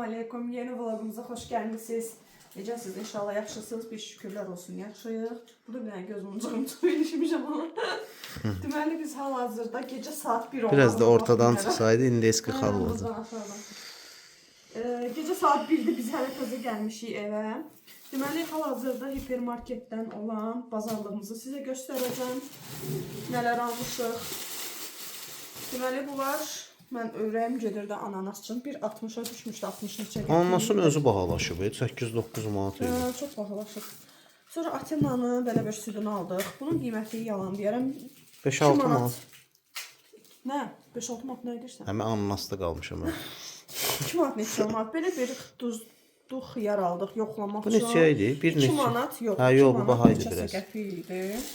Aleyküm. Yeni vlogumuza hoş gelmişsiniz. Necəsiz? İnşallah yaxşısınız. Bir şükürlər olsun. Yaxşıyıq. Burada bir dənə göz muncuğum ilişmişəm ama. Deməli biz hal-hazırda gecə saat 1 olmalı. Biraz da ortadan çıxsaydı indi eski xal olacaq. Gecə saat 1'də biz hələ təzə gəlmişik evə. Deməli hal-hazırda hipermarketdən olan bazarlığımızı sizə göstərəcəm. Nələr almışıq. Deməli bunlar mən ürəyim gedirdi ananasçın. 1.60'a düşmüşdü, 60 neçə gətirdim. Ananasın özü bahalaşıb, 8-9 manat idi. Çox bahalaşıb. Sonra Atina'nın belə bir südünü aldıq. Bunun qiyməti yalan deyərəm. 5-6 manat. Nə? 5-6 manat nə edirsən? Həmin ananasda qalmışam mən. 2 manat neçə manat. Belə bir duzlu xiyar aldıq yoxlamaq üçün. Bu neçə idi? 2 manat yox. Hə, yox, bu baha idi biraz. Qəpik.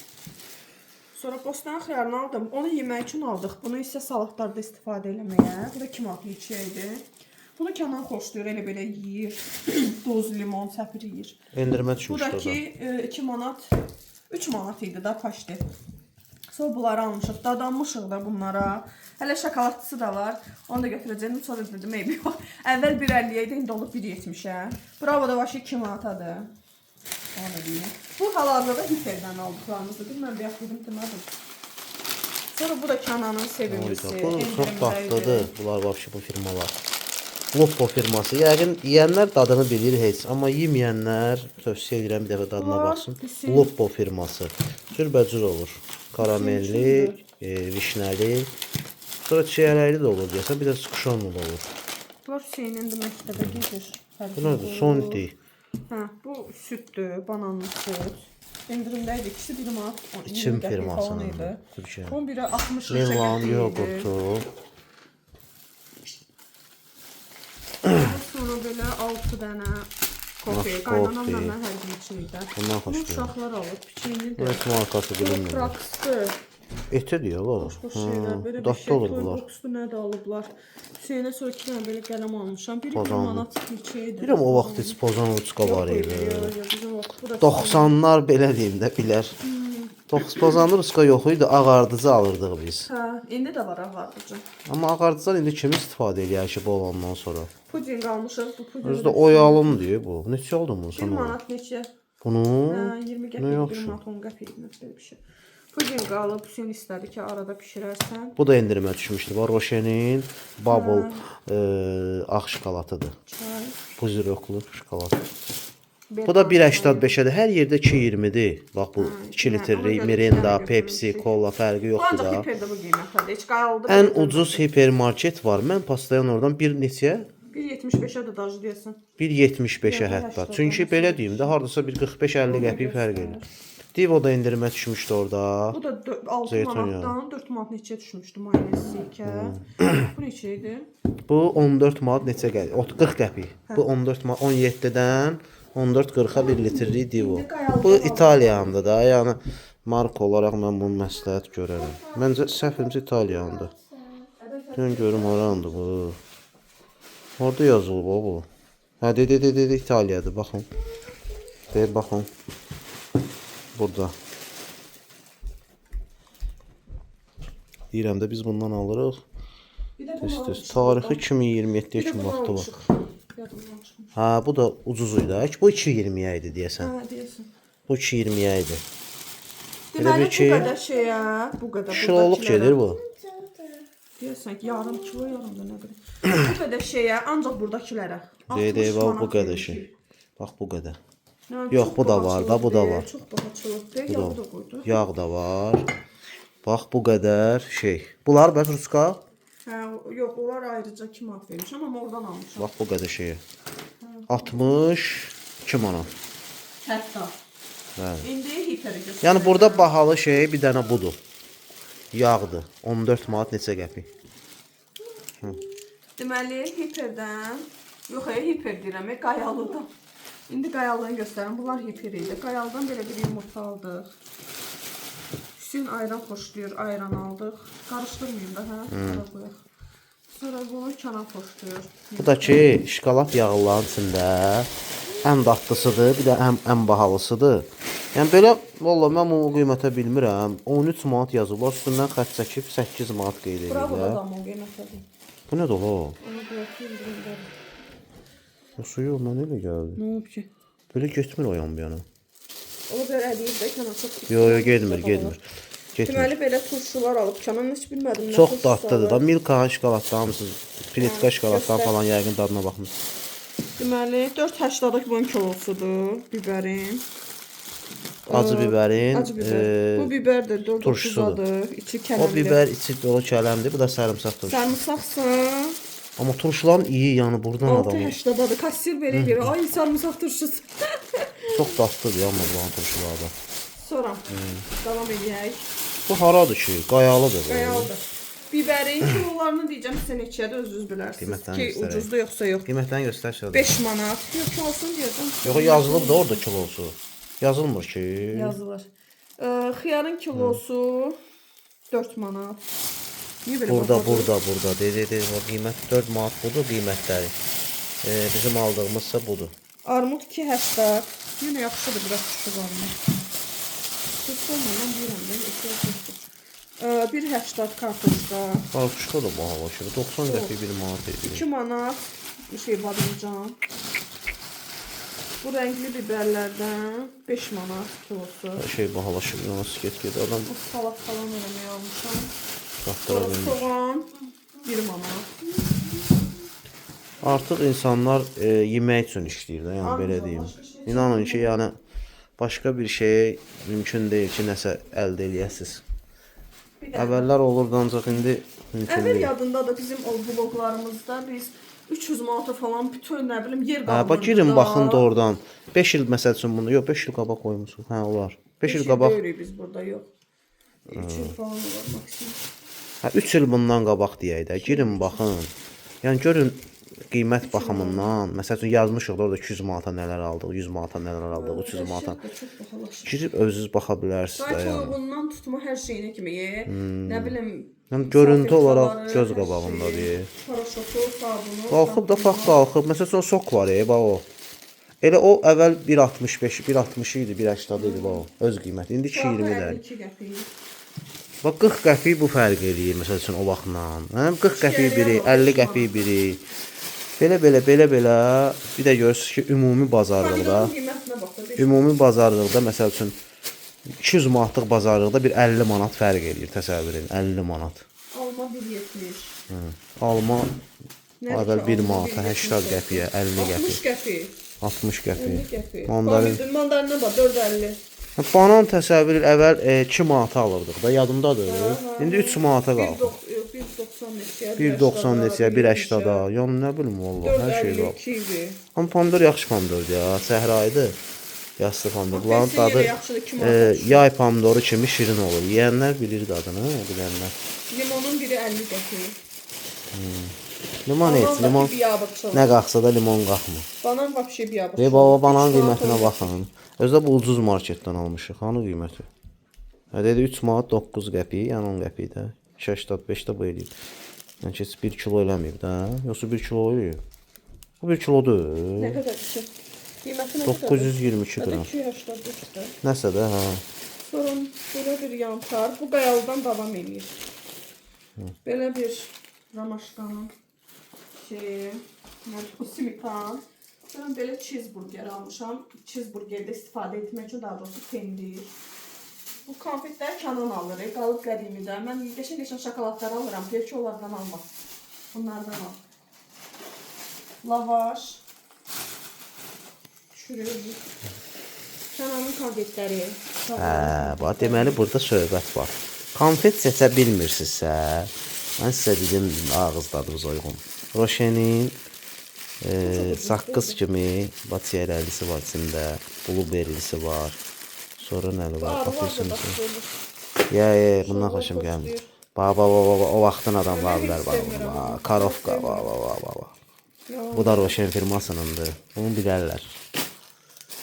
Sonra bostan xiyarını aldım. Onu yemək üçün aldıq. Bunu isə salatlarda istifadə eləməyə. Bu da 2 manat neçə idi. Bunu Kənan xoşlayır, elə belə yeyir. Duz, limon, səpir yeyir. Endirmə düşmüşdü orada. Buradakı 2 manat, 3 manat idi da paşti. Sonra bunları almışıq. Dadanmışıq da bunlara. Hələ şokoladçısı da var. Onu da götürəcəyim. Sonra dedim, ey yox. Əvvəl 1.50 idi, indi olub 1.70'ə. Bravo da başı 2 manatadır. Onu da deyim. Bu hal-hazırda hiperdən aldıqlarımızdır. Bilməm, bir yaxladım demədim. Sonra bu da Kənanın sevimlisi. Bu çox dadlıdır. Bunlar vəbşi bu firmalar. Loppo firması. Yəqin yeyənlər dadını bilir heç. Amma yeməyənlər tövsiyə edirəm bir dəfə dadına baxsın. Loppo firması. Cürbəcür olur. Karamelli, vişnəli. Sonra çiyələkli də olur deyəsən. Bir də skuşonlu da olur. Bunlar Hüseynin də məktəbə gedir. Bu nədir? Sonti. Hə, bu süddür, bananlı süd. İndirimdə idi. İkisi 1 manat 20 İçim qəpik falan idi. Türkiyə. Onun biri 60 Limon, yoğurtu. Sonra belə 6 dənə kofe. Qaynanamla mən hər gün içirik. Bundan Bunu xoşlayıram. uşaqlar alır, piçeyini də. Bu markası bilinmir. Praxdır. Eti diyor o. Boş şeylər. Belə bir Dadlı şey. olur Toy bunlar. boxdu nə də alıblar. Hüseynə sonra 2 dənə belə qələm almışam. Biri 1 manat neçə idi. Bilirəm o vaxt heç Pozanlıqqa var idi. Bizim vaxt bu da 90'lar belə deyim də bilər. Pozanlıqqa yox idi, ağardıcı alırdıq biz. Hə, indi də var ağardıcı. Amma ağardıcılar indi kim istifadə edir ki bu olandan sonra? Puding almışıq. Bu puding. Özdə oyalım diyor bu. Neçə oldu bunun 1 sonra? manat neçə? Bunu Hə, 20 qəpik, 1 manat 10 qəpik belə bir şey. Puding alıb Hüseyn istədi ki, arada bişirərsən. bu da endirmə düşmüşdü. Var Roşenin Bubble ağ şokoladıdır. Çay. Bu ziroklu şokolad. Bu da 1.85-ədir. Hər yerdə 2.20-dir. Bax bu 2 litrlik Mirinda, Pepsi, Cola fərqi yoxdur Ancaq da. hiperdə bu qiymətədir. Heç qayaldı. Ən ucuz hipermarket var. Mən pastayan oradan bir neçəyə? 1.75-ə də dajı deyəsən. 1.75-ə hətta. Çünki belə deyim də, hardasa bir 45-50 qəpik fərq edir. Divoda endirmə düşmüşdü orada. Bu da 6 manatdan 4 manat neçə düşmüşdü mayonez sirkə. Bu neçə idi? Bu 14 manat neçə gəlir? 40 qəpik. Bu 14 manat 17-dən 14.40-a 1 litrlik Divo. Bu İtaliyandır da, yəni marka olaraq mən bunu məsləhət görərəm. Məncə səhvimcə İtaliyandır. Dön görüm harandır bu. Orada yazılıb o bu. Hə, dedi İtaliyadır, baxın. Deyir, baxın. Burada. Deyirəm də biz bundan alırıq. Tez-tez. Tarixi 2027-yə kimi vaxtı var. Ha, bu da ucuz idi. Bu 2.20-yə idi deyəsən. Hə, deyəsən. Bu 2.20-yə idi. Deməli bir ki, bu qədər şeyə, bu qədər. Kiloluq gedir bu. Deyəsən ki, yarım kilo, yarım da nə qədər. Bu qədər şeyə, ancaq buradakilərə. Deyir, bu qədər şey. Bax, bu qədər. Yox, bu da var da, bu da var. Çox bahaçılıqdır. Yağı da qoydu. Yağ da var. Bax, bu qədər şey. Bunlar bəs Ruska? Hə, yox, onlar ayrıca 2 manat vermişəm, amma oradan almışam. Bax, bu qədər şeyə. 62 manat. Hətta. Bəli. İndi hiperi göstərir. Yəni burada bahalı şey bir dənə budur. Yağdır. 14 manat neçə qəpik. Deməli, hiperdən, yox, hiper deyirəm, qayalıdan. İndi qayalığını göstərim. Bunlar hiper idi. Qayaldan belə bir yumurta aldıq. Hüseyin ayran xoşlayır, ayran aldıq. Qarışdırmayayım da, hə? Sonra qoyaq. Sonra bunu Kənan xoşlayır. Bu da ki, şokolad yağlıların içində ən dadlısıdır, bir də ən bahalısıdır. Yəni belə, valla mən bunu qiymətə bilmirəm. 13 manat yazıblar, üstündən xətt çəkib 8 manat qeyd edirlər. Bravo da o qiymətədir. Bu nədir o? Onu bırakayım, bilmiyorum. Suyu ondan elə gəldi. Nə olub ki? Böyle getmir o yan bir yana. Ola bilər əliyib də Kənan çox. Yo, getmir. Getmir. Deməli belə turşular alıb Kənan heç bilmədim nə Çox turşusu dadlıdır alıb. da. Milka şokoladdan hamısı, plitka şokoladdan göstər. falan yəqin dadına baxmısınız. Deməli 4.80-lık bunun kilosudur bibərin. Acı bibərin, Acı biber. Bu biber də 4.30-dadır. turşusudur. İçi O kələmli. biber içi dolu kələmdir. Bu da sarımsaq turşusu. Sarımsaqsa Amma turşuların iyi yanı buradan adamı. 6.80-dadır. Kassir belə deyir. Ay sarımsaq turşusu. Çox dadlıdır ya bunların turşuları da. Sonra davam edək. Bu haradır ki? Qayalıdır bu. Qayalıdır. Bibərin kilolarını deyəcəm sizə neçədir özünüz bilərsiniz. Qiymətlərini Ki göstərək. ucuzdur yoxsa yox. Qiymətlərini göstər şurada. 5 manat. Yox kilosunu deyəcəm. Yox, yazılıb da orada kilosu. Yazılmır ki. Yazılır. Xiyarın kilosu 4 manat. Niyə belə Burada, bahadır? burada. Dedi, o qiymət 4 manat budur qiymətləri. Bizim aldığımızsa budur. Armud 2.80. Yenə yaxşıdır biraz düşük armud. Çox olmadan deyirəm də, ehtiyac yoxdur. 1.80 kartuşka. Kartuşka da bahalaşır. 90 qəpik 1 manat 2 edir. manat badımcan. Bu renkli biberlerden 5 manat kilosu. Hər şey bahalaşır. Nasıl get adam Bu salat falan eləməyə almışam. çatdıra Sonra bilmir. soğan 1 manat. Artıq insanlar yemək üçün işləyir də, yəni belə deyim. İnanın ki, yəni başqa bir şey mümkün deyil ki, nəsə əldə eləyəsiniz. Əvvəllər olurdu ancaq indi mümkün Əvvəl deyil. yadında da bizim o vloglarımızda biz 300 manata falan bütün nə bilim yer Hə, qalmırdı. bax girin baxın da oradan. 5 il məsəl üçün bunu, yox 5 il qabaq qoymusunuz. Hə, olar. 5 il qabaq. Görürük biz burada yox. 3 il falan olur maksimum. Hə, 3 il bundan qabaq deyək də. Girin baxın. Yəni görün qiymət baxımından, məsəl üçün yazmışıq da orada 200 manata nələr aldıq, 100 manata nələr aldıq, 300 manata. Çox bahalaşır. Girib özünüz baxa bilərsiniz də Sanki yəni. bundan tutma hər şeyinə kimi ye. Nə bilim. Yəni görüntü olaraq salfetkaları, göz hər qabağındadır. şeyi, Paraşotu, sabunu. Qalxıb da fakt qalxıb. Məsəl üçün sok var bax o. Elə o əvvəl 1.65, 1.60 idi, 1.80 idi bax o. Öz qiyməti. İndi 2.20-dir. 2 qəpik. Bax 40 qəpik bu fərq eləyir məsəl üçün o vaxtla. Hə, 40 qəpik biri, 50 qəpik biri. Belə bir də görürsüz ki, ümumi bazarlıqda, Pomidorun qiymətinə bax da. ümumi bazarlıqda məsəl üçün 200 manatlıq bazarlıqda bir 50 manat fərq eləyir, təsəvvür edin, 50 manat. Alma 1.70. Alma Nədir əvvəl ki, 1 alma manata, 80 qəpiyə, 50 qəpik, 60 qəpik. 60 50 qəpik. qəpik. Mandarin. Mandarinə bax 4.50. Banan təsəvvür edin, əvvəl 2 manata alırdıq da, yadımdadır. İndi 3 manata qaldı. 1.90 neçəyə? 1.90 neçəyə, 1.80-da. Yəni nə bilim vallah, hər şey qaldı. 4.52 idi. Amma pomidor yaxşı pomidordur ya, səhrayıdır. Yassı pomidor. Bunların dadı Yaxşıdır 2 manat. yay pomidoru kimi şirin olur. Yeyənlər bilir dadını, bilənlər. Limonun biri 50 qəpik. Limon heç, limon biabırçıl. nə qalxsa da limon qalxmır. Banan vəbşə biabırçıl. Baba banan qiymətinə baxın. Özdə bu ucuz marketdən almışıq. Hanı qiyməti? Hə dedi 3 manat 9 qəpik, yəni 10 qəpik də. 2.85-də bu eləyir. Yəni ki, 1 kilo eləməyib də. Yoxsa 1 kilo eləyir. Bu 1 kilodur. Nə qədərdir ki? Qiyməti nə qədərdir? 922 qram. 2.85-də. Nəsə də, hə. Sonra belə bir yantar. Bu qayalıdan davam eləyir. Belə bir ramaşkanın şeyi. Bu simikan. Sonra belə cheeseburger almışam. Cheeseburgerdə istifadə etmək üçün daha doğrusu pendir. Bu konfetləri Kənan alır. Qalıb qədimidə. Mən qəşəng-qəşəng şokoladlar alıram. Deyir ki, onlardan alma. Bunlardan al. Lavaş. Çürük. Kənanın konfetləri. Hə, bax deməli burada söhbət var. Konfet seçə bilmirsinizsə, mən sizə dedim ağız dadınız uyğun. Roşenin saqqız kimi batiyerəlisi var içində, blueberrylisi var. Sonra nəli var? Baxırsınız. Bundan xoşum gəlmir. Baba, o vaxtın adam var bilər bax. Karovka, bu da Roşen firmasınındır. Bunu bilərlər.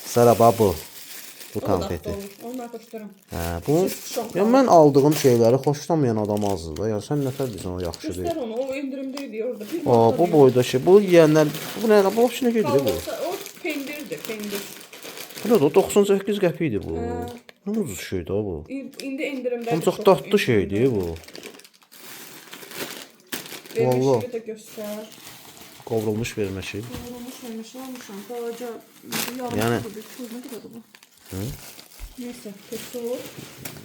Sonra bu konfeti. Onlar xoşduram. Hə, bu yəni mən aldığım şeyləri xoşlamayan adam azdır da. Yəni sən nətər bilirsən o yaxşı deyil. Göstər onu, o endirimdə idi orada. Bu boyda şey. Bu yeyənlər bu nə? Bu işinə gedir bu. O pendirdir, pendir. Bu da 98 qəpikdir bu. Nə ucuz şeydir bu. İndi endirimdə. Ancaq dadlı şeydir bu. Vallahi. Vallahi. Bir də göstər. Qovrulmuş verməşi. Olmuş vermiş almışam. Balaca yarım Yəni- kutu bir tuz ne kadar bu? Neyse, kötü olur.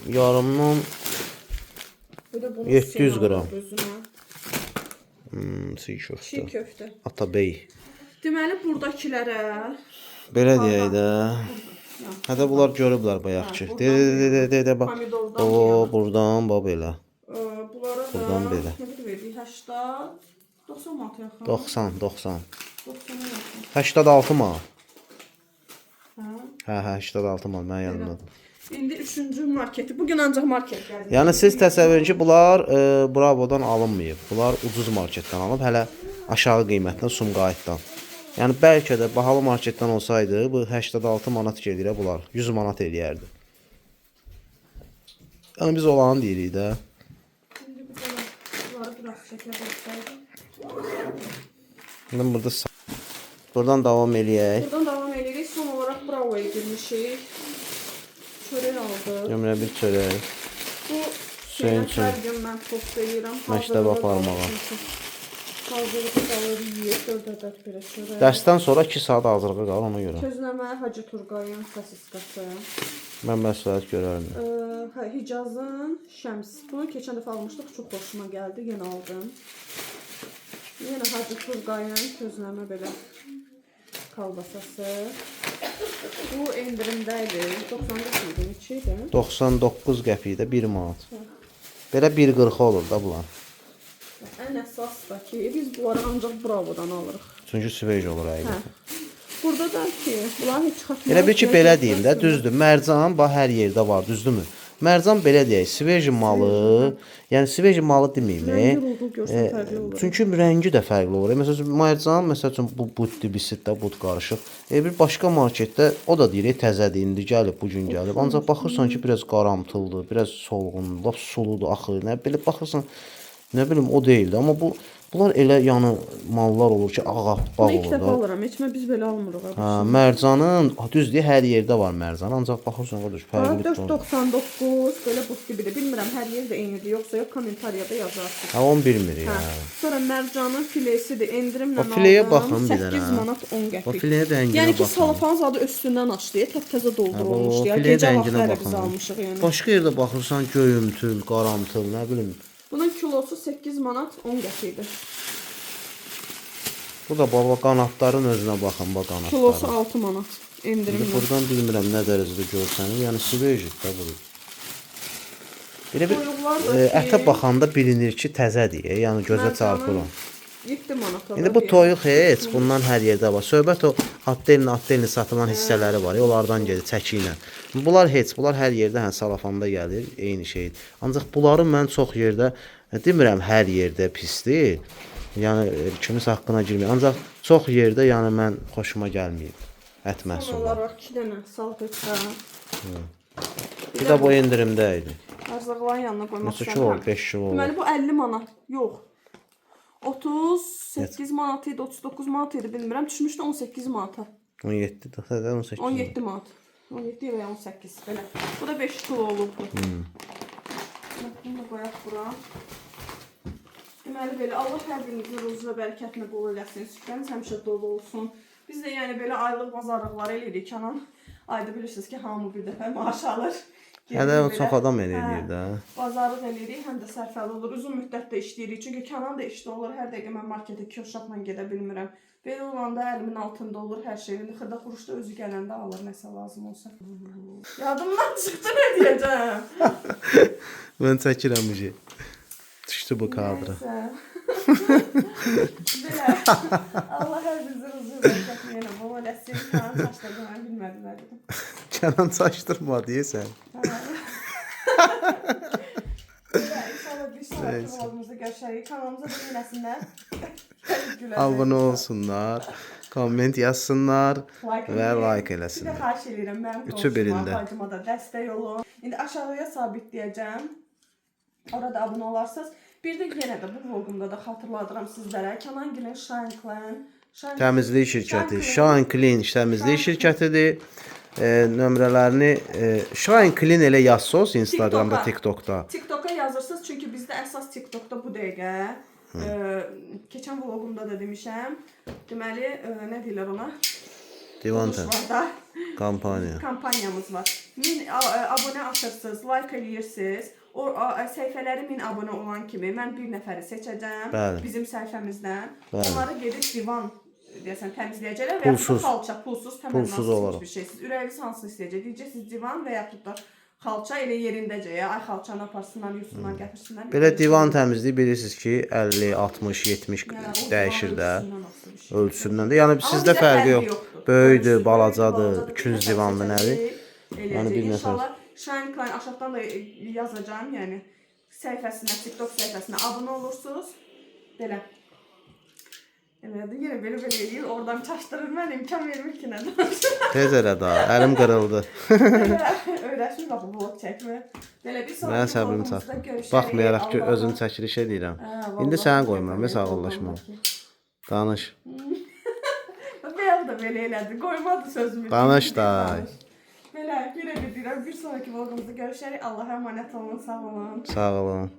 Yarımdan Bu da bunun 700 siyahı qram. özünə. çiğ Çiğ köftə. köftə. Atabey. Deməli burdakilərə Belə deyək də. ya, Hətta bunlar görüblər bayaq ki. buradan De bax. pomidordan O, yana. burdan bax belə. Bunlara da Buradan belə. nə qədər verdik? 80 90 manat yaxın. 90. 90 yaxın. 86 manat. Hə. Hə, 86 manat mənim yanımdadır. İndi 3-cü marketi. Bugün ancaq market gəldi. Yəni siz təsəvvür edin ki, bunlar Bravodan alınmayıb. Bunlar ucuz marketdən alınıb, hələ aşağı qiymətlə Sumqayıtdan. Yəni bəlkə də bahalı marketdən olsaydı, bu 86 manat gedirə bunlar 100 manat eləyərdi. Yəni biz olanı deyirik də. İndi bunları biraz şəklə qoysaydım. İndi burada buradan davam eləyək. Buradan davam edirik. Son olaraq Bravo'ya girmişik. Çörək aldıq. Gömrə bir çörək. Bu Hüseyin şeylə hər gün mən post edirəm. Məktəb aparmağa. Hazırlığı qalır yeyir, 4 ədəd belə çörək. Dərsdən sonra 2 saat hazırlığı qalır ona görə. Közləmə Hacı Turqayın sosiskası. Mən məsləhət görərdim. Hə, Hicazın şəms. Bunu keçən dəfə almışdıq, çox xoşuma gəldi, yenə aldım. Yenə Hacı Turqayın közləmə belə kalbasası. Bu endirimdəydi. 95 idi, neçə idi? 99 qəpikdə 1 manat. Belə 1.40 olur da bunlar. Ən əsas da ki, biz bunları ancaq Bravodan alırıq. Çünki svej olur Hə. həqiqətən. Burada da ki, bunlar heç çıxartmır. Elə bir ki, belə deyim də, düzdür. Mərcan bax hər yerdə var, düzdürmü? Mərcan belə deyək, svej malı, yəni svej malı deməyim. Rəngi ruhu görsən fərqli olur. Çünki rəngi də fərqli olur. Məsələn, mərcan, məsələn, bu bud dibisit də bud qarışıq. Bir başqa marketdə o da deyir, təzədir, indi gəlib, bu gün gəlib. Ancaq baxırsan ki, biraz qaramtıldır, biraz solğun, lap suludur, axır. Nə belə baxırsan, nə bilim o deyildi, amma bunlar elə yəni mallar olur ki, ağappaq Bunu ilk olur dəfə da. alıram, heç biz belə almırıq. Hə, mərcanın düzdür, hər yerdə var mərcan, ancaq baxırsan qardaş, fərqli. 4.99 belə buz gibidir. Bilmirəm hər yerdə eynidir, yoxsa yox kommentariyada yazarsınız. Hə, onu bilmirik. Hə. Sonra mərcanın filesidir, endirimlə O fileyə aldım. baxın bir dənə. 8 manat 10 O qəpik. fileyə rənginə Yəni ki, baxın. salafan zadı üstündən açdı, təptəzə doldurulmuşdu. O Ya fileyə gecə rənginə vaxtları biz baxın. almışıq yəni. Başqa yerdə baxırsan göyümtül, qaramtıl, nə bilim. Bunun kilosu 8 manat 10 qəpikdir. Bu da baba qanadların özünə baxın, bax Kilosu qanadları. 6 manat İndi endirimlə. buradan bilmirəm nə dərəcədə görsəniz, yəni svejik də bu. Belə bir Toyuqlar da ki, ətə baxanda bilinir ki, təzədir, yəni gözə Mərcanın çarpır o. 7 manata. İndi bu toyuq heç bundan hər yerdə var. Söhbət o atdelini satılan hissələri var, onlardan gedir çəki ilə. Bunlar heç, bunlar hər yerdə hə salafanda gəlir, eyni şeydir. Ancaq bunları mən çox yerdə demirəm hər yerdə pisdir. Yəni kimisə haqqına girmir. Ancaq çox yerdə yəni mən xoşuma gəlməyib ət Son məhsulları. olaraq 2 dənə salfetka. Bir də bu endirimdə idi. Ərzaqların yanına qoymaq Neçə kilo olur? 5 kilo olur. Deməli bu 50 manat. Yox. 38 manat idi, 39 manat idi, bilmirəm. Düşmüşdü 18 manata. 17 də 18. 17 manat. 17 ya 18 belə. Bu da 5 kilo olubdu. Bunu da qoyaq bura. Deməli belə Allah hər birinizin ruzu və bərəkətini bol eləsin. Süfrəniz həmişə dolu olsun. Biz də yəni belə aylıq bazarlıqlar eləyirik Kənan. Ayda bilirsiniz ki, hamı bir dəfə maaş alır. Hə də çox adam eləyir də. Bazarlıq eləyirik, həm də sərfəli olur. Uzun müddətdə işləyirik. Çünki Kənan da işdə olur. Hər dəqiqə mən marketə kioskla gedə bilmirəm. Belə olanda əlimin altında olur hər şey. İndi xırda xuruşda özü gələndə alır nəsə lazım olsa. Yadımdan çıxdı nə deyəcəm. Mən çəkirəm bu şey. Düşdü bu kadra. Belə. Allah hər bizi uzun bərəkətli yenə bol eləsin. Kənan saçladı, mən bilmədim nə dedim. Kənan saçdırma deyəsən. İnşallah bir sonraki vlogumuzda görüşərik. Kanalımıza da eləsinlər. Abunə olsunlar, komment yazsınlar və like Bir də eləsinlər. xahiş edirəm mənim Üçü birində. qonşuma da dəstək olun. İndi aşağıya sabitləyəcəm. Orada abunə olarsınız. Bir də yenə də bu vlogumda da xatırladıram sizlərə. Kənangilin Shine Clan. Təmizlik şirkəti, Shine Clean təmizlik şirkətidir. Nömrələrini Shine Clean elə yazsınız Instagramda, TikTokda. TikToka yazırsınız çünki bizdə əsas TikTokda bu dəqiqə Keçən vlogumda da demişəm. Deməli, nə deyirlər ona? Divan Quruluşlarda kampaniya. Kampanyamız var. 1000 abunə açırsınız, like eləyirsiniz. O səhifələri 1000 abunə olan kimi mən bir nəfəri seçəcəm. Bəli. Bizim səhifəmizdən. Bəli. Onları gedib divan deyəsən təmizləyəcəklər və ya Pulsuz. xalça, pulsuz, Pulsuz olaraq. bir şey. Siz ürəyiniz hansını istəyəcək? Deyəcəksiniz divan və ya da xalça elə yerindəcə ya. Ay xalçanı aparsınlar, yusunlar, gətirsinlər. Belə divan təmizliyi bilirsiniz ki, 50, 60, 70 dəyişir də. Ölçüsündən də. Yəni sizdə fərqi yox. Böyükdür, balacadır, künc divanlı nədir? Yəni bir nəfər. İnşallah Shine Klein aşağıdan da yazacağım, yəni səhifəsinə, TikTok səhifəsinə abunə olursunuz. Belə. Yenə belə eləyir, oradan çaşdırır, mən imkan vermir ki, nə danışım. Tez elə daha, əlim qırıldı. Öyrəşmir bax, vlog çəkmə. Belə bir Mən səbrim çatdı. Baxmayaraq ki, özüm çəkiliş edirəm. İndi səni qoymuram, sağollaşma. Danış. Bəyaz da belə elədi, qoymadı sözümü. Danış da. Belə, yenə bir deyirəm, bir sonraki vlogumuzda görüşərik. Allaha əmanət olun, sağ olun. Sağ olun.